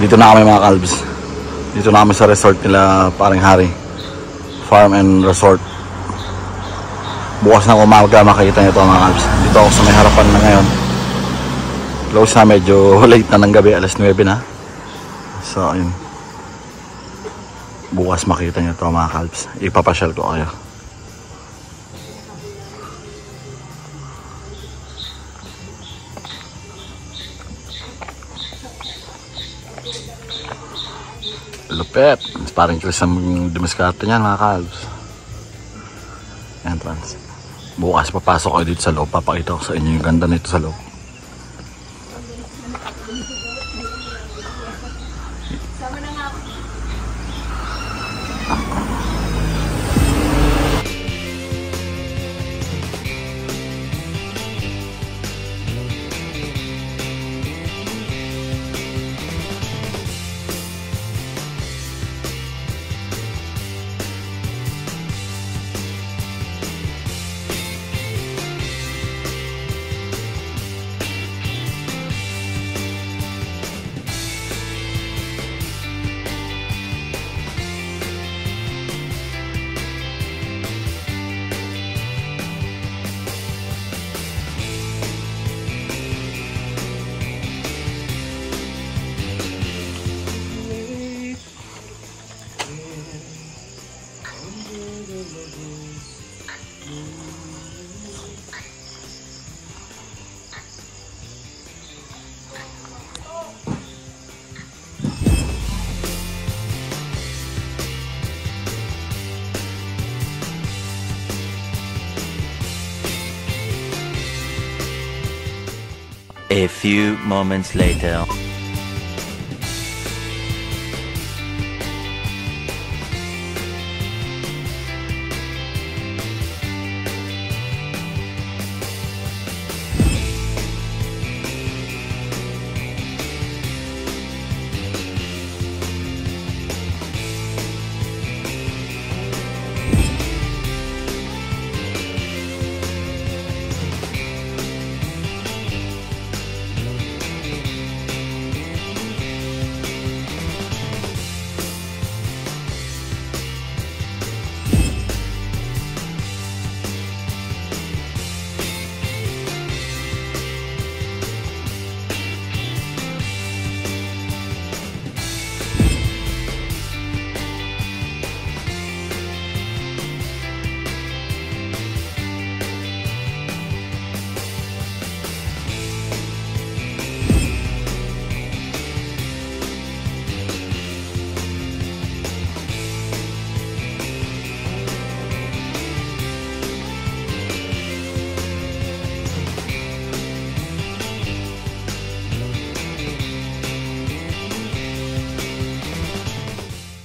Dito na kami mga kalbs. Dito na kami sa resort nila Paring Hari. Farm and Resort. Bukas na umaga makikita nyo ito mga kalbs. Dito ako sa may harapan na ngayon. Close na, medyo late na ng gabi. Alas 9 na. So ayun. Bukas makita nyo ito mga kalbs. Ipapasyal ko kayo. Lupet. Parang Chris ang dumiskarte niyan mga kalbs. Entrance. Bukas papasok kayo dito sa loob. Papakita ko sa inyo yung ganda nito sa loob. A few moments later.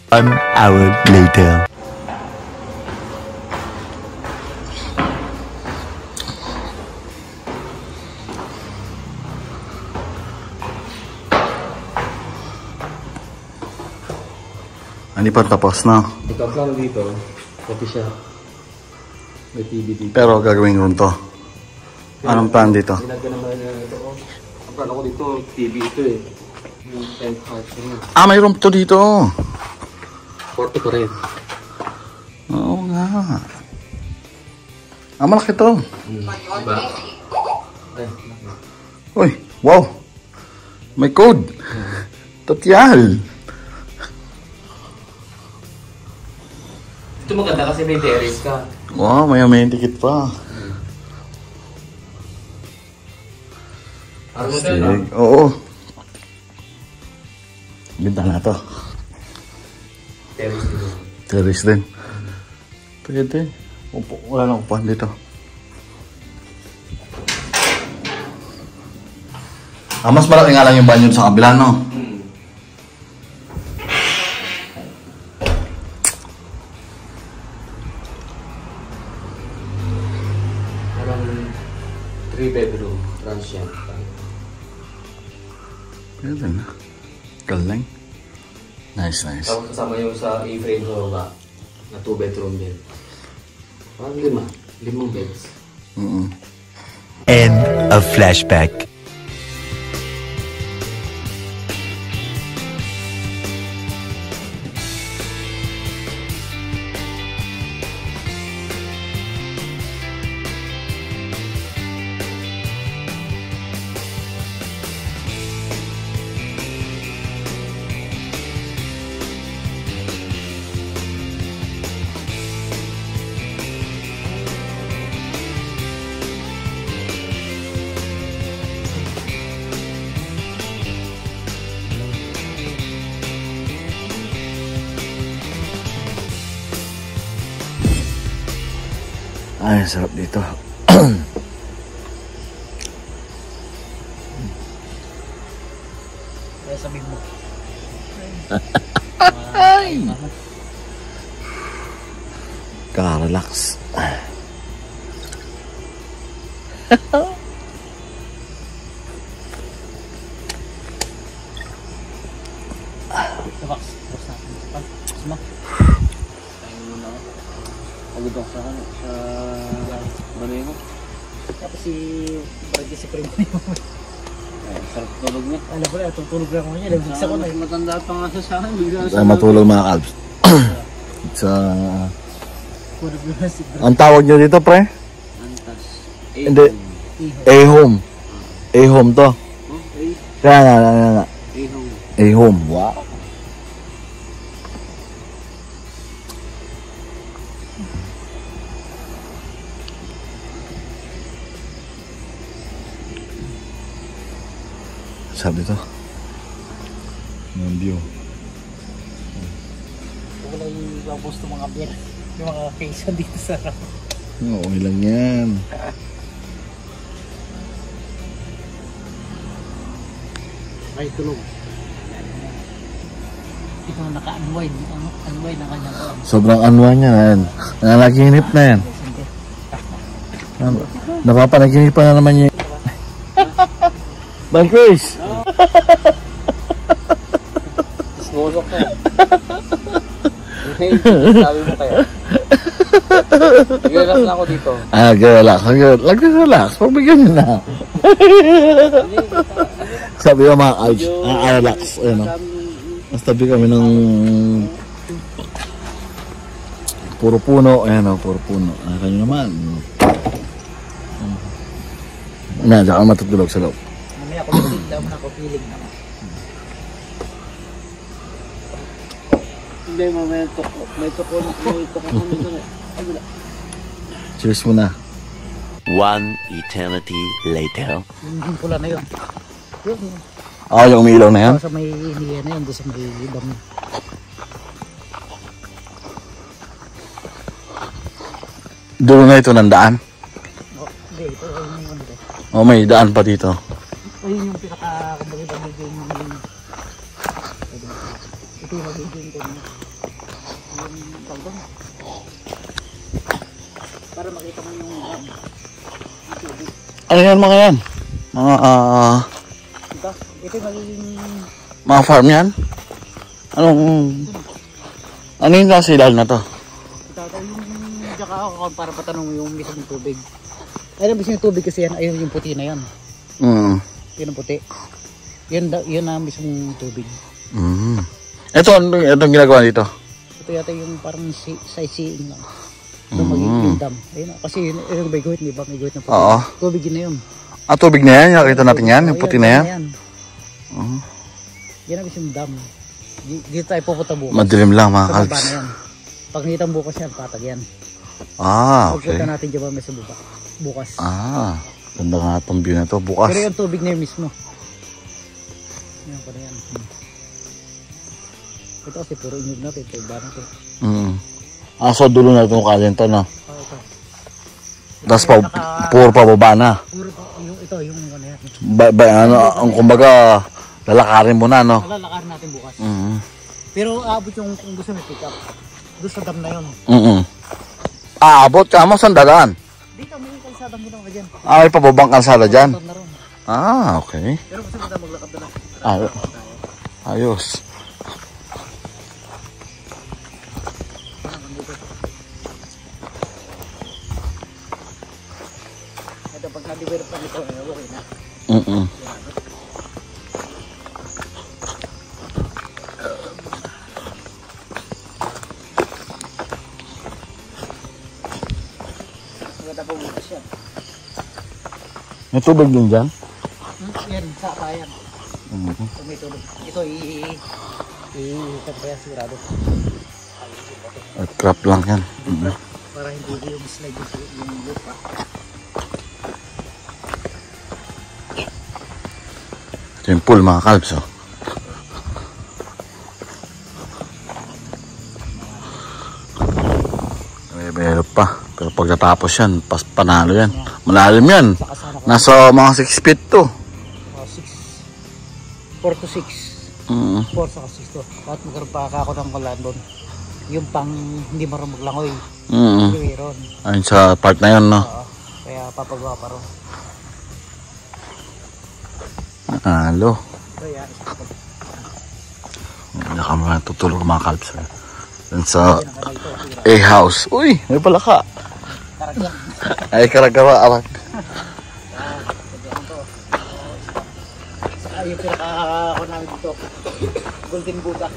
An hour later. Hindi pa tapos na. Ito ang plano dito, coffee shop. May TV dito. Pero gagawin room to. Anong plan dito? Ginagawa naman na ito. Ang plano ko dito, TV ito eh. Yung tent house ko na. Ah, may room to dito. Porto ko rin. Oo nga. Ah, malaki to. Diba? Uy, wow. May code. Totyal. Ito maganda kasi may terrace ka. Wow, may ticket pa. Astig. Oo. Ganda na to. Terrace din. Terrace din. Pwede. Wala nang upuan dito. Ah, mas malaki nga lang yung banyo sa kabila, no? Parang 3-bedroom transient. Pwede na. Galing. Nice, nice. Tapos kasama yung sa A-frame sa baba na 2-bedroom bed. Parang 5 beds. End of flashback. Ay, sarap dito. Kaya sabihin mo. Ka-relax. Box natin. Box mo. Ayun muna ako. Pagod ako sa balay mo. Tapos si Brady si Primo niyo. Ay, sarap tulog niya. Alam ko na, tutulog lang ako niya. Nagsigsa ko na. Matanda pa nga sa akin. Sa matulog mga kalbs. Sa... Ang tawag nyo dito, pre? Antas. Hindi. A-home. A-home to. Kaya nga. A-home. Wow. Sabi to. Yung view. Wala yung babos ng mga beer. Yung mga kaysa dito sa... Okay lang yan. Ay, tulog. Ito na naka-unwind. Unwind ang kanyang kawan. Sobrang unwind niya na yan. Nananaginip na yan. Napapanaginip na naman niya. Bang Chris! Smusok ka. Sabi mo kaya. Nag-relax na ako dito. Relax. Relax. Pagbigyan niyo na. Sabi ko mga ouch. Relax. Ayun o. Mas tabi kami ng puro puno. Ayan o, puro puno. Ayan nyo naman. Diyan ka matutulog sa loob. Mamaya ako piling naman ako. Piling naman. Hindi, mamaya may tukon. Cheers muna. One eternity later. Yung pula na yun. Yung umiilaw na yan? Sa may iniya na yun. Doon sa may dam. Dulo na ito ng daan? Hindi, ito yung ano to. May daan pa dito. Ayun yung pinaka-kumbaga magiging ito yung magiging yung tawag. Para makita mo yung Ano yan mga yan? Mga ito yung magiging mga farm yan? Ano yung nasa ilalim na to? ito yung tsaka ako para patanong yung mismong tubig. Ayun ang mismong tubig kasi yan, ayun yung puti na yan. Yun ang puti. Yun ang mismong tubig. Itong ginagawa dito? Ito yata yung parang sightseeing lang. Ito magiging dam. Ayun, kasi yung may guhit, di ba? May guhit na puti. Oo. Tubig yun na yun. Tubig na yan? Nakita natin yan? Yung puti na yan? Yan ang mismong dam. Dito tayo pupunta bukas. Madilim lang mga Sa baba kalbs. na yan. Pag nakitang bukas yan, patag yan. Okay. Pagpunta natin dyan may sa baba. Bukas. Ganda nga itong view na to bukas. Pero yung tubig na yun mismo. Yan pa na yan. Ito kasi puro inyog natin. Ito iba natin. So dulo na itong kalento na. Ito. Tapos puro pababa na. Puro pa, yung ano yan. Ang kumbaga lalakarin mo na, no? Lalakarin natin bukas. Pero aabot yung kung gusto may pick up. Doon sa dam na yun. Aabot ka mo sa dalaan. Dito may kalsadang ginawa ka dyan. May pababang kalsada dyan. Doon na ron. Okay. Pero gusto mo na maglakad na lang. Ayos. Ito pag na-develop na ito, okay na. Maganda po bukas yan. May tubig din dyan? Yan, sa kayan. Kung may tulog. Ito i-kapaya sigurado. Trap lang yan. Para hindi yung slide yung lupa. Ito yung pool mga kalbs. May pa. Pero pagkatapos yan, panalo yan. Malalim yan. Saka sana ka. Nasa mga 6 feet to. 4 to 6. 4 saka 6 to. At magkaroon pa ako ng kalan doon. Yung pang hindi marunong maglangoy. Ron. Ayun sa part na yun, no? Oo. Kaya papagawa pa ron. Halo. Kaya Hindi kami matutulog mga kalps. Dun sa A-house. Uy, may palaka. karagyan. Ay, karagawa. Awan. Saka yung pinaka ako namin dito. Golden Buddha.